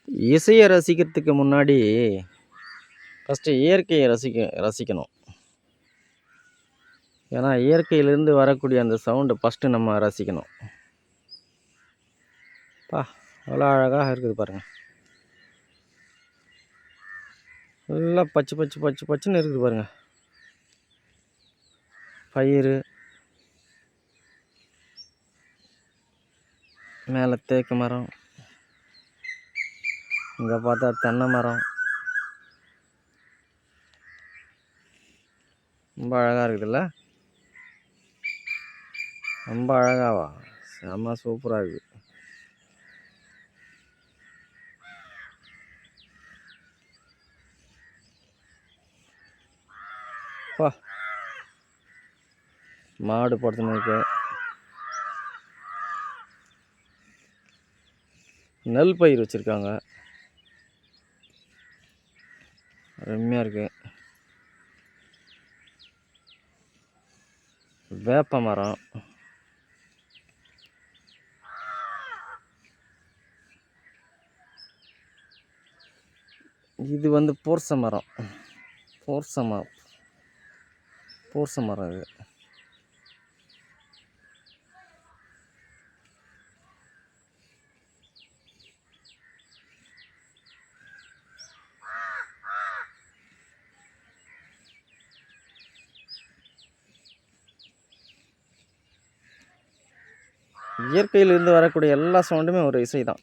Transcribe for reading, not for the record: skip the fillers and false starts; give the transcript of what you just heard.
இசையை ரசிக்கிறதுக்கு முன்னாடி ஃபஸ்ட்டு இயற்கையை ரசிக்கணும். ஏன்னா இயற்கையிலேருந்து வரக்கூடிய அந்த சவுண்டை ஃபஸ்ட்டு நம்ம ரசிக்கணும். அவ்வளோ அழகாக இருக்குது பாருங்கள். நல்லா பச்சை பச்சை பச்சை பச்சைன்னு இருக்குது பாருங்கள். பயிர் மேலே தேக்கு மரம், இங்கே பார்த்தா தென்னை மரம். ரொம்ப அழகாக இருக்குதுல்ல? ரொம்ப அழகாவா? செம்ம சூப்பராக இருக்குது. மாடு படுத்துன்னு இருக்கு. நெல் பயிர் வச்சுருக்காங்க, அருமையாக இருக்குது. வேப்ப மரம், இது வந்து பூர்ச மரம். பூர்ச மரம் இது. இயற்கையிலிருந்து வரக்கூடிய எல்லா சவுண்டுமே ஒரு இசை தான்.